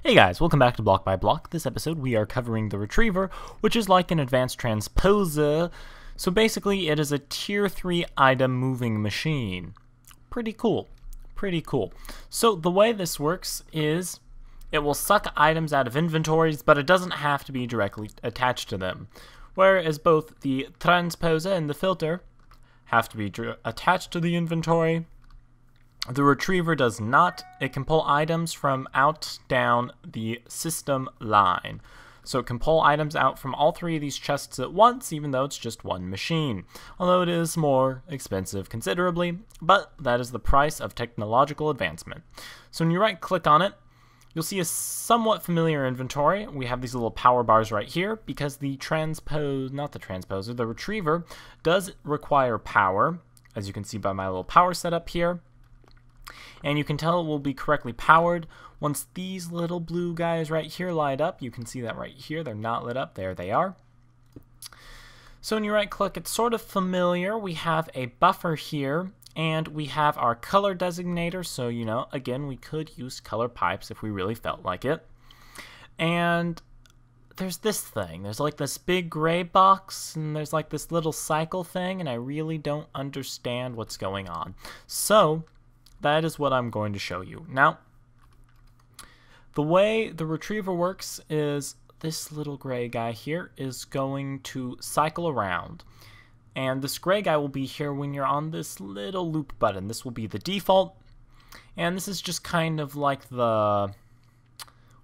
Hey guys, welcome back to Block by Block. This episode we are covering the Retriever, which is like an advanced transposer. So basically it is a tier 3 item moving machine. Pretty cool. Pretty cool. So the way this works is it will suck items out of inventories, but it doesn't have to be directly attached to them. Whereas both the transposer and the filter have to be attached to the inventory. The Retriever does not. It can pull items from out down the system line. So it can pull items out from all three of these chests at once, even though it's just one machine. Although it is more expensive considerably, but that is the price of technological advancement. So when you right click on it, you'll see a somewhat familiar inventory. We have these little power bars right here because the the Retriever does require power, as you can see by my little power setup here. And you can tell it will be correctly powered once these little blue guys right here light up. You can see that right here. They're not lit up. There they are. So when you right click, it's sort of familiar. We have a buffer here and we have our color designator. So, you know, again, we could use color pipes if we really felt like it. And there's this thing. There's like this big gray box and there's like this little cycle thing, and I really don't understand what's going on. So that is what I'm going to show you. Now, the way the Retriever works is this little gray guy here is going to cycle around. And this gray guy will be here when you're on this little loop button. This will be the default. And this is just kind of like the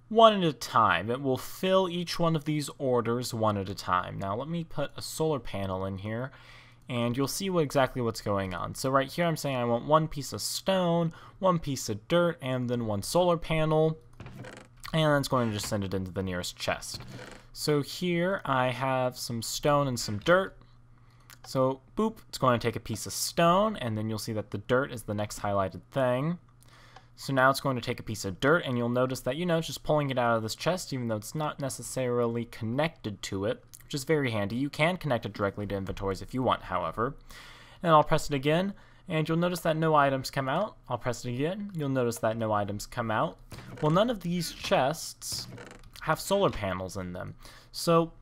one at a time. It will fill each one of these orders one at a time. Now, let me put a solar panel in here, and you'll see exactly what's going on. So right here I'm saying I want one piece of stone, one piece of dirt, and then one solar panel. And then it's going to just send it into the nearest chest. So here I have some stone and some dirt. So boop, it's going to take a piece of stone, and then you'll see that the dirt is the next highlighted thing. So now it's going to take a piece of dirt, and you'll notice that, you know, it's just pulling it out of this chest, even though it's not necessarily connected to it, which is very handy. You can connect it directly to inventories if you want, however. And I'll press it again, and you'll notice that no items come out. I'll press it again. You'll notice that no items come out. Well, none of these chests have solar panels in them. So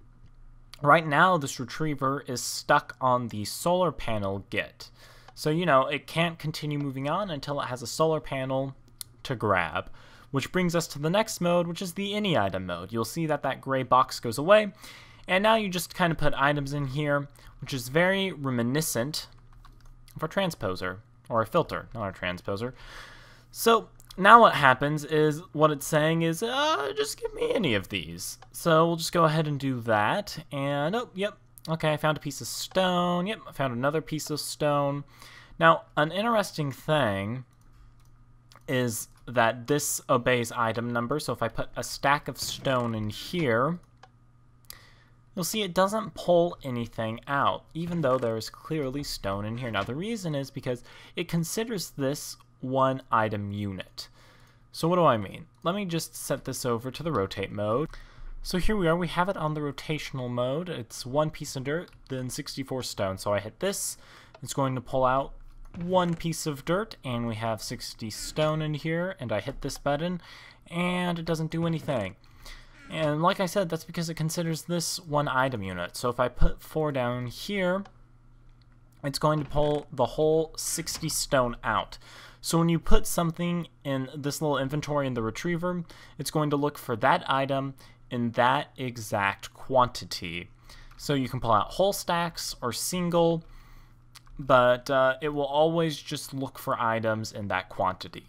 right now, this Retriever is stuck on the solar panel get. So, you know, it can't continue moving on until it has a solar panel to grab. Which brings us to the next mode, which is the any item mode. You'll see that that gray box goes away. And now you just kind of put items in here, which is very reminiscent of a transposer, or a filter, not a transposer. So now what happens is, what it's saying is, just give me any of these. So we'll just go ahead and do that. And, oh, yep, okay, I found a piece of stone. Yep, I found another piece of stone. Now, an interesting thing is that this obeys item number. So if I put a stack of stone in here, you'll see it doesn't pull anything out, even though there is clearly stone in here. Now, the reason is because it considers this one item unit. So what do I mean? Let me just set this over to the rotate mode. So here we are. We have it on the rotational mode. It's one piece of dirt, then 64 stone. So I hit this. It's going to pull out one piece of dirt, and we have 60 stone in here. And I hit this button, and it doesn't do anything. And like I said, that's because it considers this one item unit. So if I put 4 down here, it's going to pull the whole 60 stone out. So when you put something in this little inventory in the Retriever, it's going to look for that item in that exact quantity. So you can pull out whole stacks or single, but it will always just look for items in that quantity.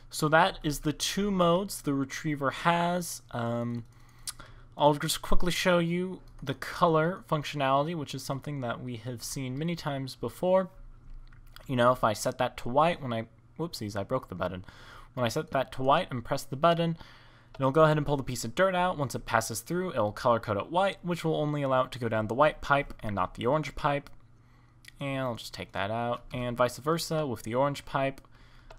So that is the two modes the Retriever has. I'll just quickly show you the color functionality, which is something that we have seen many times before. You know, if I set that to white, whoopsies, I broke the button. When I set that to white and press the button, it'll go ahead and pull the piece of dirt out. Once it passes through, it'll color code it white, which will only allow it to go down the white pipe and not the orange pipe. And I'll just take that out, and vice versa with the orange pipe.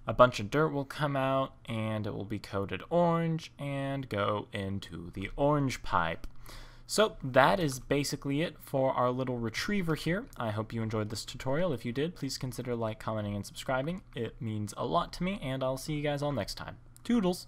A bunch of dirt will come out, and it will be coded orange and go into the orange pipe. So that is basically it for our little Retriever here. I hope you enjoyed this tutorial. If you did, please consider commenting, and subscribing. It means a lot to me, and I'll see you guys all next time. Toodles!